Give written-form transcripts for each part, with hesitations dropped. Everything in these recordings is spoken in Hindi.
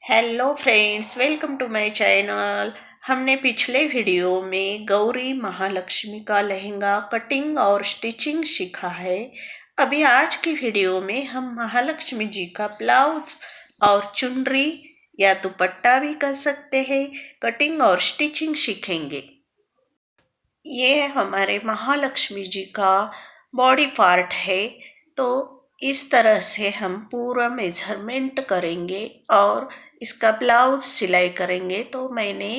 Hello friends, welcome to my channel. हमने पिछले वीडियो में गौरी महालक्ष्मी का लहंगा कटिंग और स्टिचिंग सीखा है। अभी आज की वीडियो में हम महालक्ष्मी जी का ब्लाउज और चुनरी या दुपट्टा भी कह सकते हैं कटिंग और स्टिचिंग सीखेंगे। ये हमारे महालक्ष्मी जी का बॉडी पार्ट है, तो इस तरह से हम पूरा मेजरमेंट करेंगे और इसका ब्लाउज सिलाई करेंगे। तो मैंने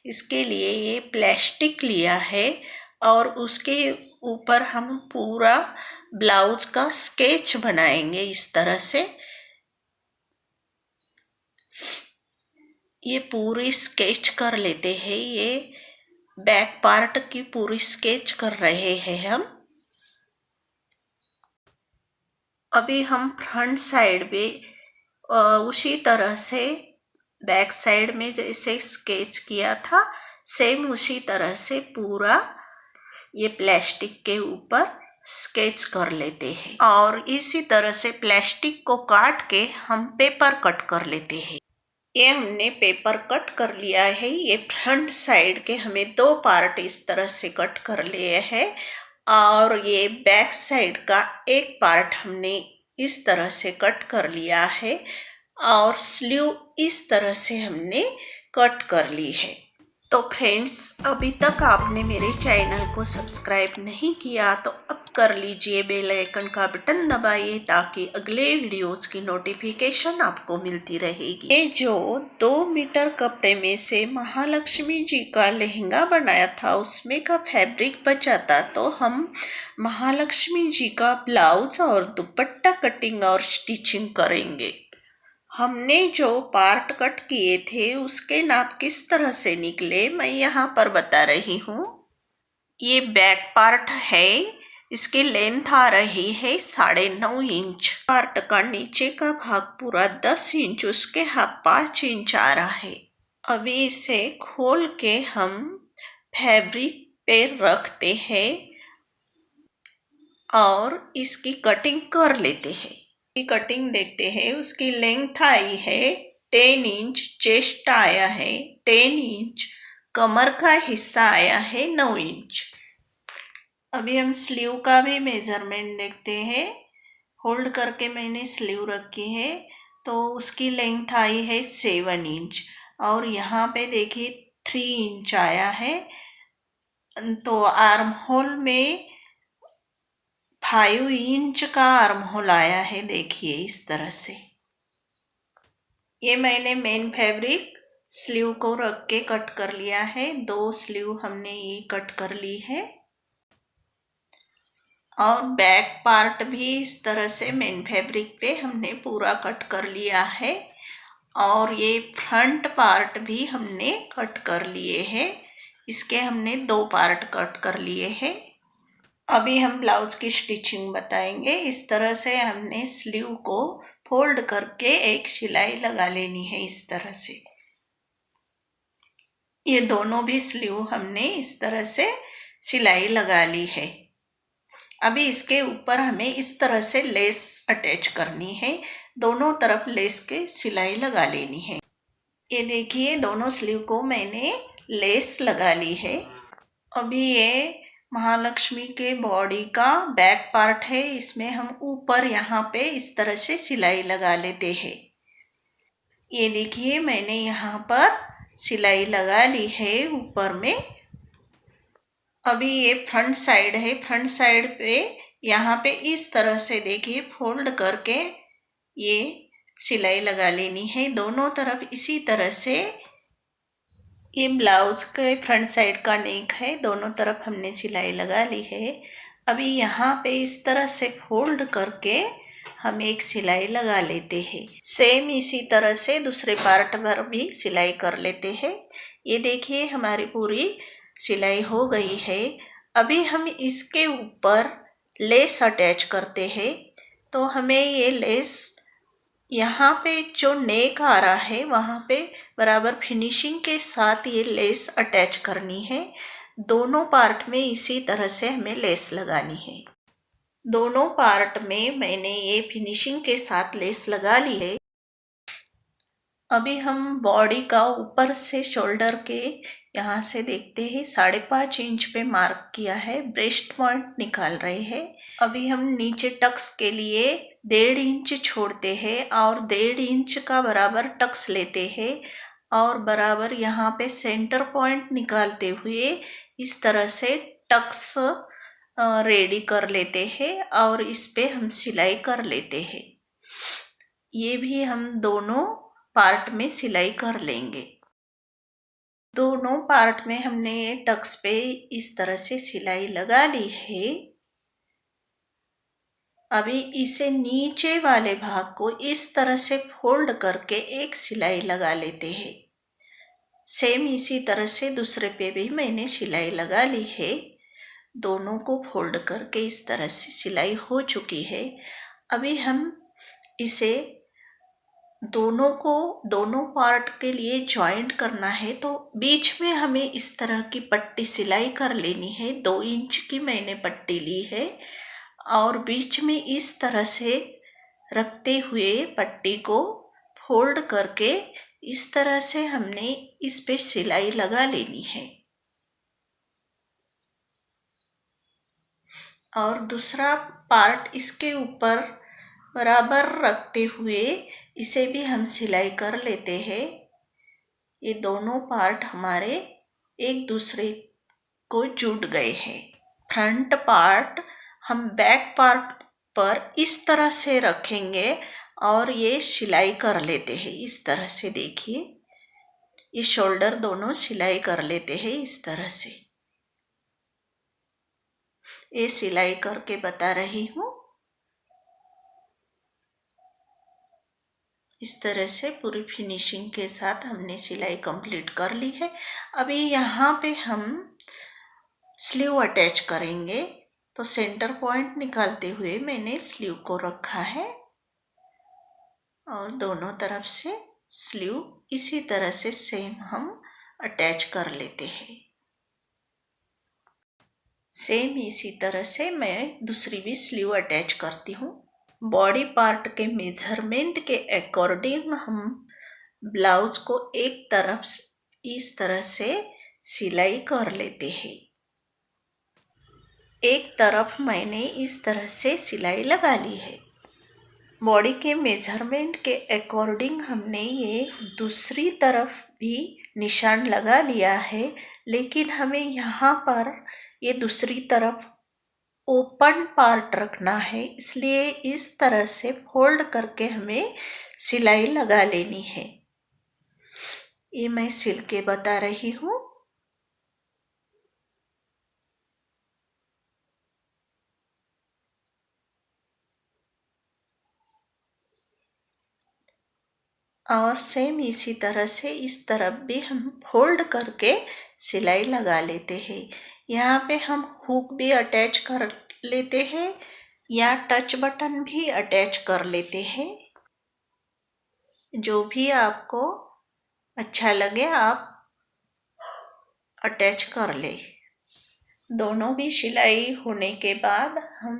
इसके लिए ये प्लास्टिक लिया है और उसके ऊपर हम पूरा ब्लाउज का स्केच बनाएंगे। इस तरह से ये पूरी स्केच कर लेते हैं। ये बैक पार्ट की पूरी स्केच कर रहे हैं हम। अभी हम फ्रंट साइड पे उसी तरह से बैक साइड में जैसे स्केच किया था सेम उसी तरह से पूरा ये प्लास्टिक के ऊपर स्केच कर लेते हैं और इसी तरह से प्लास्टिक को काट के हम पेपर कट कर लेते हैं। ये हमने पेपर कट कर लिया है। ये फ्रंट साइड के हमें दो पार्ट इस तरह से कट कर लिए हैं और ये बैक साइड का एक पार्ट हमने इस तरह से कट कर लिया है और स्लीव इस तरह से हमने कट कर ली है। तो फ्रेंड्स, अभी तक आपने मेरे चैनल को सब्सक्राइब नहीं किया तो अब कर लीजिए, बेल आइकन का बटन दबाइए ताकि अगले वीडियोस की नोटिफिकेशन आपको मिलती रहेगी। ये जो 2 मीटर कपड़े में से महालक्ष्मी जी का लहंगा बनाया था उसमें का फैब्रिक बचा था, तो हम महालक्ष्मी जी का ब्लाउज और दुपट्टा कटिंग और स्टिचिंग करेंगे। हमने जो पार्ट कट किए थे उसके नाप किस तरह से निकले मैं यहाँ पर बता रही हूँ। ये बैक पार्ट है, इसकी लेंथ आ रही है 9.5 इंच। पार्ट का नीचे का भाग पूरा 10 इंच, उसके हाफ 5 इंच आ रहा है। अभी इसे खोल के हम फैब्रिक पे रखते हैं और इसकी कटिंग कर लेते हैं। कटिंग देखते हैं। उसकी लेंथ आई है 10 इंच, चेस्ट आया है 10 इंच, कमर का हिस्सा आया है 9 इंच। अभी हम स्लीव का भी मेजरमेंट देखते हैं। होल्ड करके मैंने स्लीव रखी है तो उसकी लेंथ आई है 7 इंच और यहाँ पे देखिए 3 इंच आया है। तो आर्म होल में 5 इंच का आर्म होल आया है, देखिए इस तरह से। ये मैंने मेन फैब्रिक स्लीव को रख के कट कर लिया है। 2 स्लीव हमने ये कट कर ली है और बैक पार्ट भी इस तरह से मेन फैब्रिक पे हमने पूरा कट कर लिया है और ये फ्रंट पार्ट भी हमने कट कर लिए हैं। इसके हमने 2 पार्ट कट कर लिए हैं। अभी हम ब्लाउज की स्टिचिंग बताएंगे। इस तरह से हमने स्लीव को फोल्ड करके एक सिलाई लगा लेनी है इस तरह से। ये दोनों भी स्लीव हमने इस तरह से सिलाई लगा ली है। अभी इसके ऊपर हमें इस तरह से लेस अटैच करनी है। दोनों तरफ लेस के सिलाई लगा लेनी है। ये देखिए दोनों स्लीव को मैंने लेस लगा ली है। अभी ये महालक्ष्मी के बॉडी का बैक पार्ट है, इसमें हम ऊपर यहाँ पे इस तरह से सिलाई लगा लेते हैं। ये देखिए मैंने यहाँ पर सिलाई लगा ली है ऊपर में। अभी ये फ्रंट साइड है। फ्रंट साइड पे यहाँ पे इस तरह से देखिए फोल्ड करके ये सिलाई लगा लेनी है दोनों तरफ इसी तरह से। ये ब्लाउज के फ्रंट साइड का नेक है, दोनों तरफ हमने सिलाई लगा ली है। अभी यहाँ पे इस तरह से फोल्ड करके हम एक सिलाई लगा लेते हैं। सेम इसी तरह से दूसरे पार्ट पर भी सिलाई कर लेते हैं। ये देखिए हमारी पूरी सिलाई हो गई है। अभी हम इसके ऊपर लेस अटैच करते हैं। तो हमें ये लेस यहाँ पे जो नेक आ रहा है वहाँ पे बराबर फिनिशिंग के साथ ये लेस अटैच करनी है। दोनों पार्ट में इसी तरह से हमें लेस लगानी है। दोनों पार्ट में मैंने ये फिनिशिंग के साथ लेस लगा ली है। अभी हम बॉडी का ऊपर से शोल्डर के यहाँ से देखते हैं 5.5 इंच पे मार्क किया है, ब्रेस्ट पॉइंट निकाल रहे हैं। अभी हम नीचे टक्स के लिए 1.5 इंच छोड़ते हैं और 1.5 इंच का बराबर टक्स लेते हैं और बराबर यहाँ पे सेंटर पॉइंट निकालते हुए इस तरह से टक्स रेडी कर लेते हैं और इस पे हम सिलाई कर लेते हैं। ये भी हम दोनों पार्ट में सिलाई कर लेंगे। दोनों पार्ट में हमने टक्स पे इस तरह से सिलाई लगा ली है। अभी इसे नीचे वाले भाग को इस तरह से फोल्ड करके एक सिलाई लगा लेते हैं। सेम इसी तरह से दूसरे पे भी मैंने सिलाई लगा ली है। दोनों को फोल्ड करके इस तरह से सिलाई हो चुकी है। अभी हम इसे दोनों पार्ट के लिए जॉइंट करना है, तो बीच में हमें इस तरह की पट्टी सिलाई कर लेनी है। 2 इंच की मैंने पट्टी ली है और बीच में इस तरह से रखते हुए पट्टी को फोल्ड करके इस तरह से हमने इस पे सिलाई लगा लेनी है। और दूसरा पार्ट इसके ऊपर बराबर रखते हुए इसे भी हम सिलाई कर लेते हैं। ये दोनों पार्ट हमारे एक दूसरे को जुड़ गए हैं। फ्रंट पार्ट हम बैक पार्ट पर इस तरह से रखेंगे और ये सिलाई कर लेते हैं। इस तरह से देखिए, ये शोल्डर दोनों सिलाई कर लेते हैं इस तरह से। ये सिलाई करके बता रही हूँ। इस तरह से पूरी फिनिशिंग के साथ हमने सिलाई कंप्लीट कर ली है। अभी यहाँ पे हम स्लीव अटैच करेंगे, तो सेंटर पॉइंट निकालते हुए मैंने स्लीव को रखा है और दोनों तरफ से स्लीव इसी तरह से सेम हम अटैच कर लेते हैं। सेम इसी तरह से मैं दूसरी भी स्लीव अटैच करती हूँ। बॉडी पार्ट के मेजरमेंट के अकॉर्डिंग हम ब्लाउज को एक तरफ इस तरह से सिलाई कर लेते हैं। एक तरफ मैंने इस तरह से सिलाई लगा ली है। बॉडी के मेजरमेंट के अकॉर्डिंग हमने ये दूसरी तरफ भी निशान लगा लिया है, लेकिन हमें यहाँ पर ये दूसरी तरफ ओपन पार्ट रखना है, इसलिए इस तरह से फोल्ड करके हमें सिलाई लगा लेनी है। ये मैं सिल के बता रही हूँ। और सेम इसी तरह से इस तरफ भी हम फोल्ड करके सिलाई लगा लेते हैं। यहाँ पे हम हुक भी अटैच कर लेते हैं या टच बटन भी अटैच कर लेते हैं। जो भी आपको अच्छा लगे आप अटैच कर ले। दोनों भी सिलाई होने के बाद हम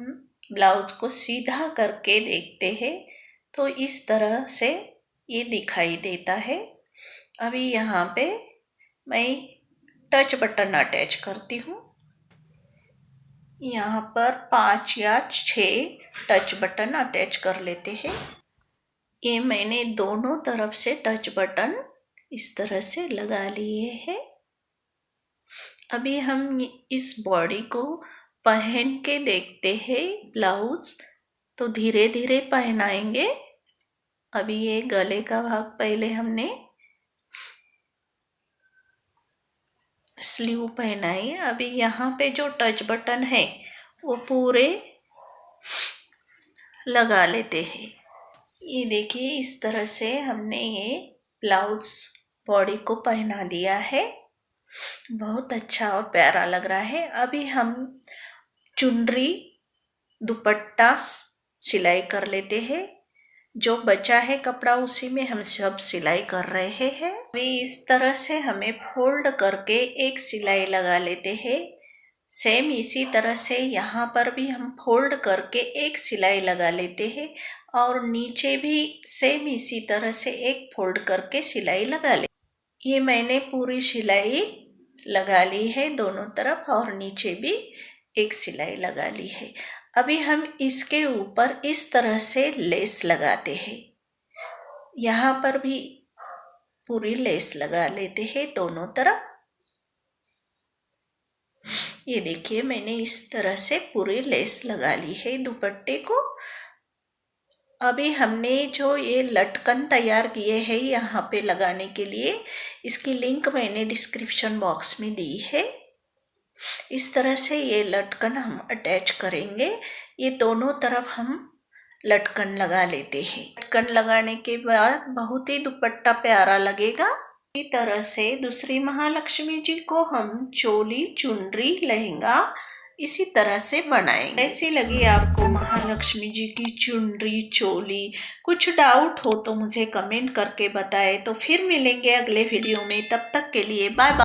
ब्लाउज को सीधा करके देखते हैं, तो इस तरह से ये दिखाई देता है। अभी यहाँ पे मैं टच बटन अटैच करती हूँ। यहाँ पर 5 या 6 टच बटन अटैच कर लेते हैं। ये मैंने दोनों तरफ से टच बटन इस तरह से लगा लिए हैं। अभी हम इस बॉडी को पहन के देखते हैं ब्लाउज, तो धीरे धीरे पहनाएंगे। अभी ये गले का भाग पहले हमने स्लीव पहनाई। अभी यहाँ पे जो टच बटन है वो पूरे लगा लेते हैं। ये देखिए, इस तरह से हमने ये ब्लाउज बॉडी को पहना दिया है। बहुत अच्छा और प्यारा लग रहा है। अभी हम चुनरी दुपट्टा सिलाई कर लेते हैं। जो बचा है कपड़ा उसी में हम सब सिलाई कर रहे हैं। अभी इस तरह से हमें फोल्ड करके एक सिलाई लगा लेते हैं। सेम इसी तरह से यहाँ पर भी हम फोल्ड करके एक सिलाई लगा लेते हैं और नीचे भी सेम इसी तरह से एक फोल्ड करके सिलाई लगा ले। ये मैंने पूरी सिलाई लगा ली है दोनों तरफ और नीचे भी एक सिलाई लगा ली है। अभी हम इसके ऊपर इस तरह से लेस लगाते हैं। यहाँ पर भी पूरी लेस लगा लेते हैं दोनों तरफ। ये देखिए मैंने इस तरह से पूरी लेस लगा ली है दुपट्टे को। अभी हमने जो ये लटकन तैयार किए हैं यहाँ पे लगाने के लिए, इसकी लिंक मैंने डिस्क्रिप्शन बॉक्स में दी है। इस तरह से ये लटकन हम अटैच करेंगे। ये दोनों तरफ हम लटकन लगा लेते हैं। लटकन लगाने के बाद बहुत ही दुपट्टा प्यारा लगेगा। इसी तरह से दूसरी महालक्ष्मी जी को हम चोली, चुनरी, लहंगा इसी तरह से बनाएंगे। कैसी लगी आपको महालक्ष्मी जी की चुनरी, चोली? कुछ डाउट हो तो मुझे कमेंट करके बताएं। तो फिर मिलेंगे अगले वीडियो में, तब तक के लिए बाय बाय।